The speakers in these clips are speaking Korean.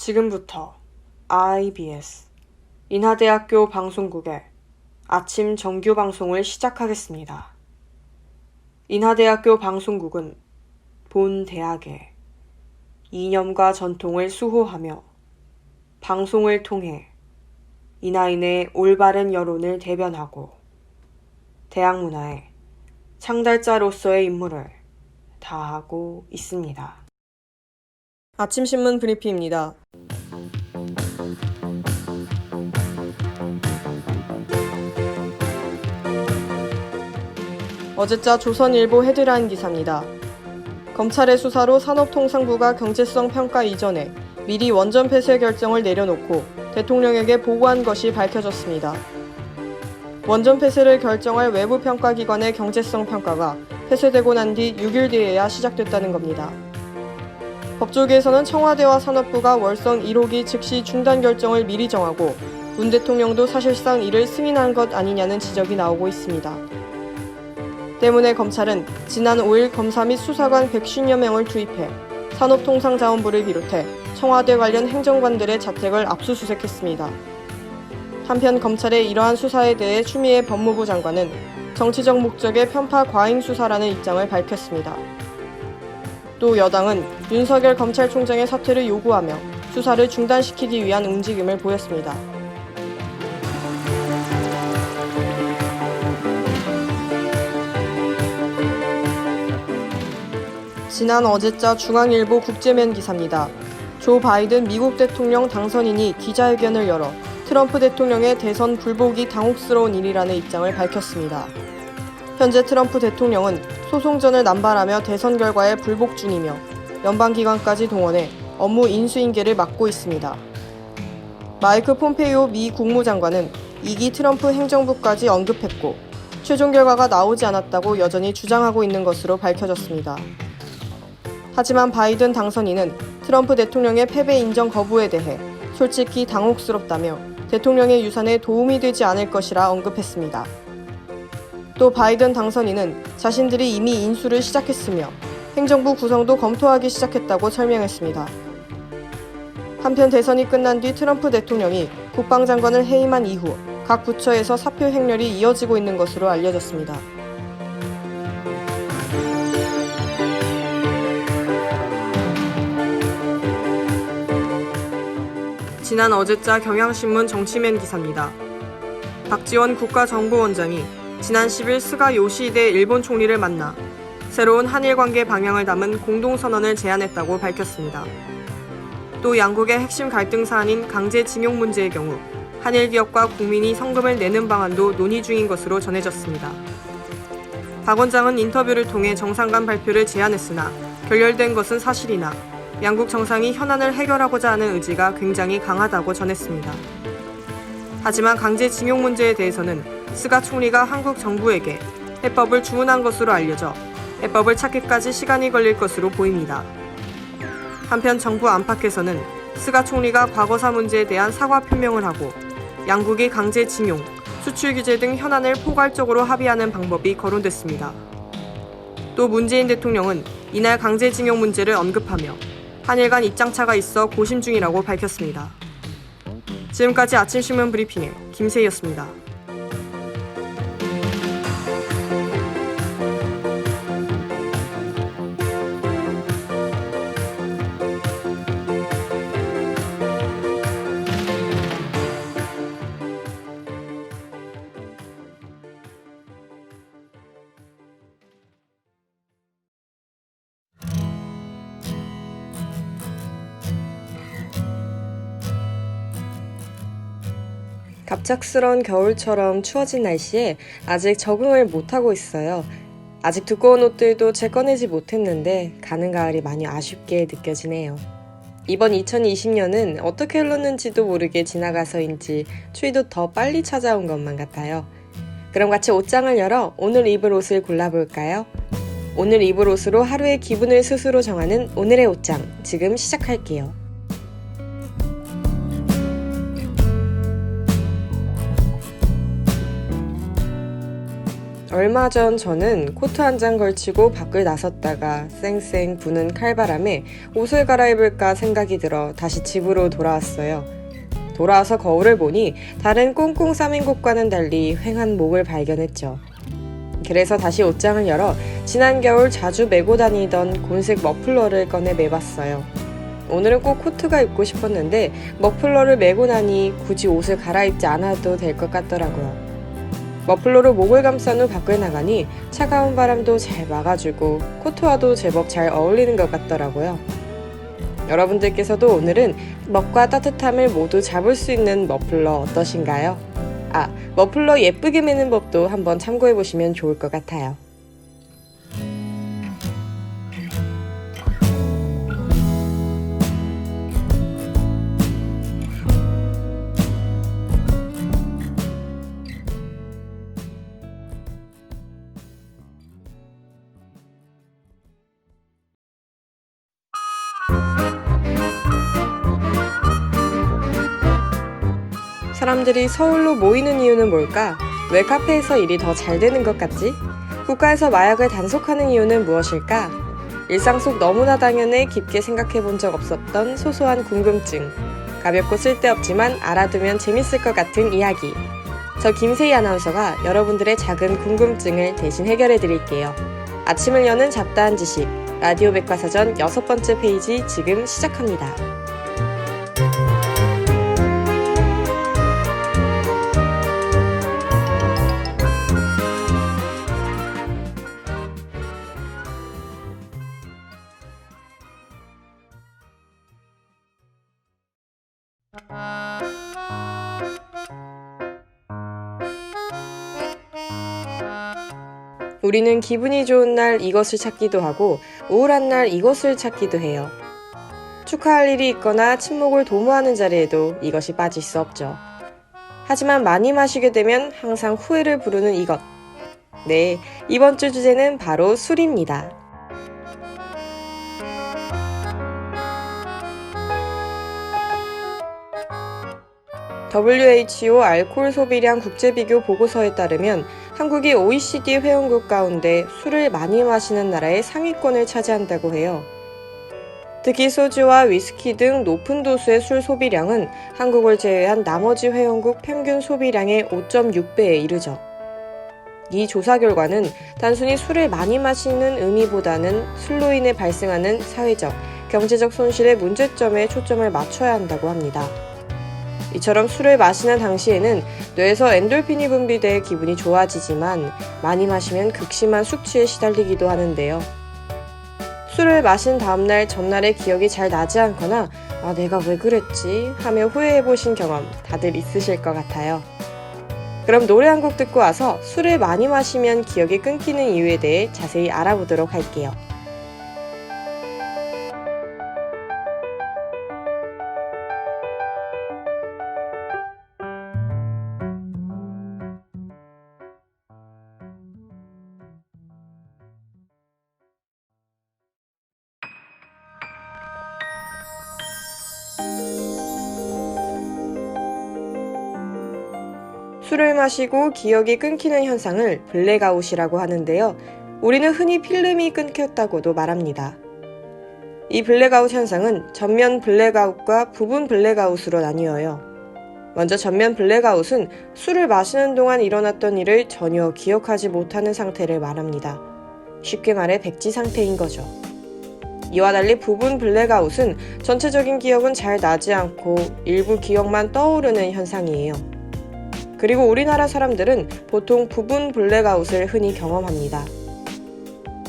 지금부터 IBS 인하대학교 방송국의 아침 정규 방송을 시작하겠습니다. 인하대학교 방송국은 본 대학의 이념과 전통을 수호하며 방송을 통해 인하인의 올바른 여론을 대변하고 대학 문화의 창달자로서의 임무를 다하고 있습니다. 아침신문 브리핑입니다. 어제자 조선일보 헤드라인 기사입니다. 검찰의 수사로 산업통상부가 경제성 평가 이전에 미리 원전 폐쇄 결정을 내려놓고 대통령에게 보고한 것이 밝혀졌습니다. 원전 폐쇄를 결정할 외부 평가기관의 경제성 평가가 폐쇄되고 난 뒤 6일 뒤에야 시작됐다는 겁니다. 법조계에서는 청와대와 산업부가 월성 1호기 즉시 중단 결정을 미리 정하고 문 대통령도 사실상 이를 승인한 것 아니냐는 지적이 나오고 있습니다. 때문에 검찰은 지난 5일 검사 및 수사관 150여 명을 투입해 산업통상자원부를 비롯해 청와대 관련 행정관들의 자택을 압수수색했습니다. 한편 검찰의 이러한 수사에 대해 추미애 법무부 장관은 정치적 목적의 편파 과잉 수사라는 입장을 밝혔습니다. 또 여당은 윤석열 검찰총장의 사퇴를 요구하며 수사를 중단시키기 위한 움직임을 보였습니다. 지난 어제자 중앙일보 국제면 기사입니다. 조 바이든 미국 대통령 당선인이 기자회견을 열어 트럼프 대통령의 대선 불복이 당혹스러운 일이라는 입장을 밝혔습니다. 현재 트럼프 대통령은 소송전을 남발하며 대선 결과에 불복 중이며 연방기관까지 동원해 업무 인수인계를 맡고 있습니다. 마이크 폼페이오 미 국무장관은 2기 트럼프 행정부까지 언급했고 최종 결과가 나오지 않았다고 여전히 주장하고 있는 것으로 밝혀졌습니다. 하지만 바이든 당선인은 트럼프 대통령의 패배 인정 거부에 대해 솔직히 당혹스럽다며 대통령의 유산에 도움이 되지 않을 것이라 언급했습니다. 또 바이든 당선인은 자신들이 이미 인수를 시작했으며 행정부 구성도 검토하기 시작했다고 설명했습니다. 한편 대선이 끝난 뒤 트럼프 대통령이 국방장관을 해임한 이후 각 부처에서 사표 행렬이 이어지고 있는 것으로 알려졌습니다. 지난 어제자 경향신문 정치맨 기사입니다. 박지원 국가정보원장이 지난 10일 스가 요시히데 일본 총리를 만나 새로운 한일 관계 방향을 담은 공동선언을 제안했다고 밝혔습니다. 또 양국의 핵심 갈등 사안인 강제징용 문제의 경우 한일 기업과 국민이 성금을 내는 방안도 논의 중인 것으로 전해졌습니다. 박 원장은 인터뷰를 통해 정상 간 발표를 제안했으나 결렬된 것은 사실이나 양국 정상이 현안을 해결하고자 하는 의지가 굉장히 강하다고 전했습니다. 하지만 강제징용 문제에 대해서는 스가 총리가 한국 정부에게 해법을 주문한 것으로 알려져 해법을 찾기까지 시간이 걸릴 것으로 보입니다. 한편 정부 안팎에서는 스가 총리가 과거사 문제에 대한 사과 표명을 하고 양국이 강제징용, 수출 규제 등 현안을 포괄적으로 합의하는 방법이 거론됐습니다. 또 문재인 대통령은 이날 강제징용 문제를 언급하며 한일 간 입장차가 있어 고심 중이라고 밝혔습니다. 지금까지 아침신문 브리핑의 김세희였습니다. 갑작스런 겨울처럼 추워진 날씨에 아직 적응을 못하고 있어요. 아직 두꺼운 옷들도 채 꺼내지 못했는데 가는 가을이 많이 아쉽게 느껴지네요. 이번 2020년은 어떻게 흘렀는지도 모르게 지나가서인지 추위도 더 빨리 찾아온 것만 같아요. 그럼 같이 옷장을 열어 오늘 입을 옷을 골라볼까요? 오늘 입을 옷으로 하루의 기분을 스스로 정하는 오늘의 옷장, 지금 시작할게요. 얼마 전 저는 코트 한 장 걸치고 밖을 나섰다가 쌩쌩 부는 칼바람에 옷을 갈아입을까 생각이 들어 다시 집으로 돌아왔어요. 돌아와서 거울을 보니 다른 꽁꽁 싸맨 곳과는 달리 휑한 목을 발견했죠. 그래서 다시 옷장을 열어 지난 겨울 자주 메고 다니던 곤색 머플러를 꺼내 매봤어요. 오늘은 꼭 코트가 입고 싶었는데 머플러를 메고 나니 굳이 옷을 갈아입지 않아도 될 것 같더라고요. 머플러로 목을 감싼 후 밖을 나가니 차가운 바람도 잘 막아주고 코트와도 제법 잘 어울리는 것 같더라고요. 여러분들께서도 오늘은 먹과 따뜻함을 모두 잡을 수 있는 머플러 어떠신가요? 머플러 예쁘게 매는 법도 한번 참고해보시면 좋을 것 같아요. 사람들이 서울로 모이는 이유는 뭘까? 왜 카페에서 일이 더 잘 되는 것 같지? 국가에서 마약을 단속하는 이유는 무엇일까? 일상 속 너무나 당연해 깊게 생각해 본 적 없었던 소소한 궁금증. 가볍고 쓸데없지만 알아두면 재밌을 것 같은 이야기. 저 김세희 아나운서가 여러분들의 작은 궁금증을 대신 해결해 드릴게요. 아침을 여는 잡다한 지식. 라디오 백과사전 6번째 페이지 지금 시작합니다. 우리는 기분이 좋은 날 이것을 찾기도 하고 우울한 날 이것을 찾기도 해요. 축하할 일이 있거나 친목을 도모하는 자리에도 이것이 빠질 수 없죠. 하지만 많이 마시게 되면 항상 후회를 부르는 이것. 네, 이번 주 주제는 바로 술입니다. WHO 알코올 소비량 국제비교 보고서에 따르면 한국이 OECD 회원국 가운데 술을 많이 마시는 나라의 상위권을 차지한다고 해요. 특히 소주와 위스키 등 높은 도수의 술 소비량은 한국을 제외한 나머지 회원국 평균 소비량의 5.6배에 이르죠. 이 조사 결과는 단순히 술을 많이 마시는 의미보다는 술로 인해 발생하는 사회적, 경제적 손실의 문제점에 초점을 맞춰야 한다고 합니다. 이처럼 술을 마시는 당시에는 뇌에서 엔돌핀이 분비돼 기분이 좋아지지만 많이 마시면 극심한 숙취에 시달리기도 하는데요. 술을 마신 다음날 전날의 기억이 잘 나지 않거나 내가 왜 그랬지? 하며 후회해보신 경험 다들 있으실 것 같아요. 그럼 노래 한 곡 듣고 와서 술을 많이 마시면 기억이 끊기는 이유에 대해 자세히 알아보도록 할게요. 술을 마시고 기억이 끊기는 현상을 블랙아웃이라고 하는데요. 우리는 흔히 필름이 끊겼다고도 말합니다. 이 블랙아웃 현상은 전면 블랙아웃과 부분 블랙아웃으로 나뉘어요. 먼저 전면 블랙아웃은 술을 마시는 동안 일어났던 일을 전혀 기억하지 못하는 상태를 말합니다. 쉽게 말해 백지 상태인 거죠. 이와 달리 부분 블랙아웃은 전체적인 기억은 잘 나지 않고 일부 기억만 떠오르는 현상이에요. 그리고 우리나라 사람들은 보통 부분 블랙아웃을 흔히 경험합니다.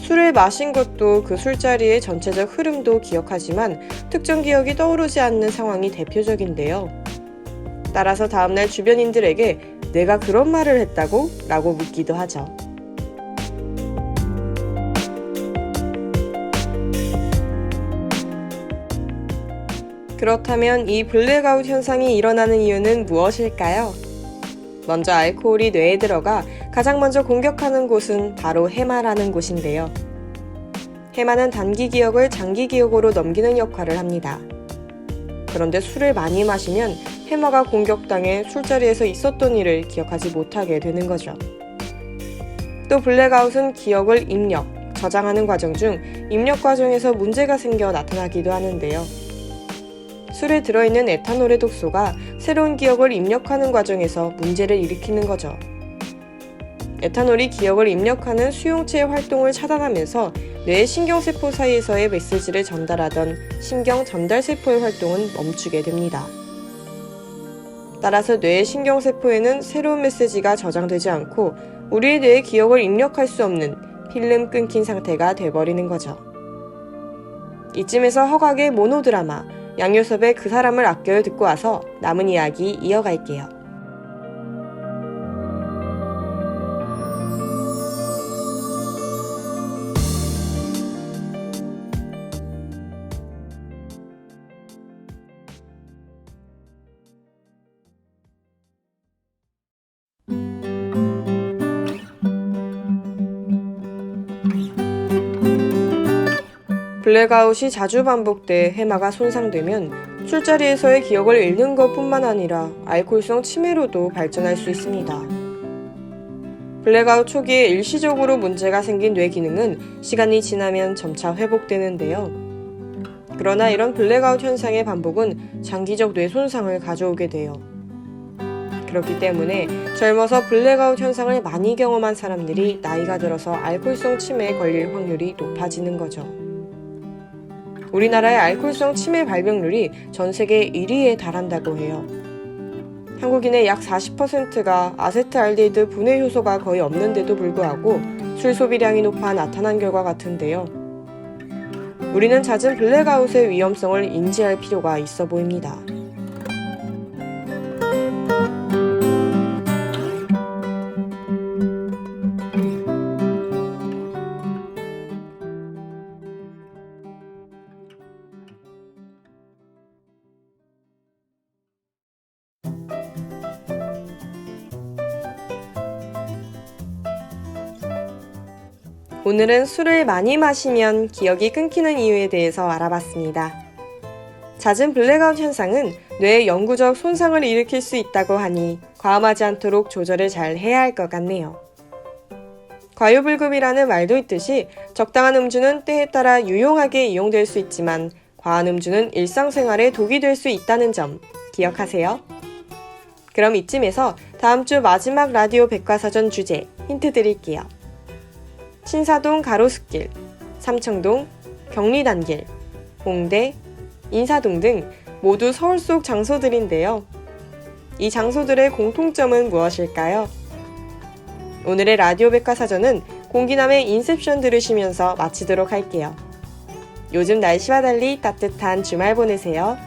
술을 마신 것도 그 술자리의 전체적 흐름도 기억하지만 특정 기억이 떠오르지 않는 상황이 대표적인데요. 따라서 다음날 주변인들에게 내가 그런 말을 했다고? 라고 묻기도 하죠. 그렇다면 이 블랙아웃 현상이 일어나는 이유는 무엇일까요? 먼저 알코올이 뇌에 들어가 가장 먼저 공격하는 곳은 바로 해마라는 곳인데요. 해마는 단기 기억을 장기 기억으로 넘기는 역할을 합니다. 그런데 술을 많이 마시면 해마가 공격당해 술자리에서 있었던 일을 기억하지 못하게 되는 거죠. 또 블랙아웃은 기억을 입력, 저장하는 과정 중 입력 과정에서 문제가 생겨 나타나기도 하는데요. 술에 들어있는 에탄올의 독소가 새로운 기억을 입력하는 과정에서 문제를 일으키는 거죠. 에탄올이 기억을 입력하는 수용체의 활동을 차단하면서 뇌의 신경세포 사이에서의 메시지를 전달하던 신경 전달세포의 활동은 멈추게 됩니다. 따라서 뇌의 신경세포에는 새로운 메시지가 저장되지 않고 우리의 뇌의 기억을 입력할 수 없는 필름 끊긴 상태가 돼버리는 거죠. 이쯤에서 허각의 모노드라마 양요섭의 그 사람을 아껴요 듣고 와서 남은 이야기 이어갈게요. 블랙아웃이 자주 반복돼 해마가 손상되면 술자리에서의 기억을 잃는 것뿐만 아니라 알코올성 치매로도 발전할 수 있습니다. 블랙아웃 초기에 일시적으로 문제가 생긴 뇌 기능은 시간이 지나면 점차 회복되는데요. 그러나 이런 블랙아웃 현상의 반복은 장기적 뇌 손상을 가져오게 돼요. 그렇기 때문에 젊어서 블랙아웃 현상을 많이 경험한 사람들이 나이가 들어서 알코올성 치매에 걸릴 확률이 높아지는 거죠. 우리나라의 알코올성 치매 발병률이 전 세계 1위에 달한다고 해요. 한국인의 약 40%가 아세트알데히드 분해 효소가 거의 없는데도 불구하고 술 소비량이 높아 나타난 결과 같은데요. 우리는 잦은 블랙아웃의 위험성을 인지할 필요가 있어 보입니다. 오늘은 술을 많이 마시면 기억이 끊기는 이유에 대해서 알아봤습니다. 잦은 블랙아웃 현상은 뇌에 영구적 손상을 일으킬 수 있다고 하니 과음하지 않도록 조절을 잘 해야 할 것 같네요. 과유불급이라는 말도 있듯이 적당한 음주는 때에 따라 유용하게 이용될 수 있지만 과한 음주는 일상생활에 독이 될 수 있다는 점 기억하세요. 그럼 이쯤에서 다음 주 마지막 라디오 백과사전 주제 힌트 드릴게요. 신사동 가로수길, 삼청동, 경리단길, 홍대, 인사동 등 모두 서울 속 장소들인데요. 이 장소들의 공통점은 무엇일까요? 오늘의 라디오 백과사전은 공기남의 인셉션 들으시면서 마치도록 할게요. 요즘 날씨와 달리 따뜻한 주말 보내세요.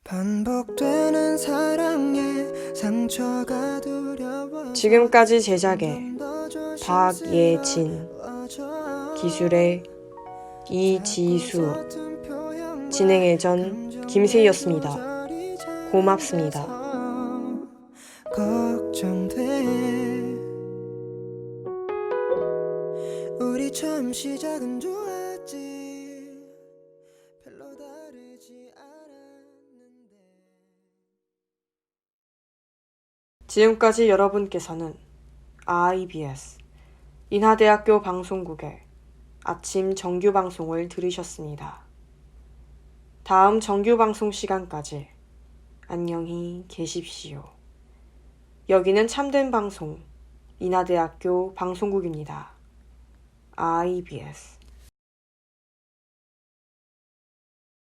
반복되는 사랑에 상처가 두려워 지금까지 제작의 박예진, 기술의 이지수, 진행의 전 김세희였습니다. 고맙습니다. 걱정돼 우리 처음 시작은 좋았지 별로 다르지 않았는데. 지금까지 여러분께서는 IBS 인하대학교 방송국의 아침 정규 방송을 들으셨습니다. 다음 정규 방송 시간까지 안녕히 계십시오. 여기는 참된 방송 인하대학교 방송국입니다. IBS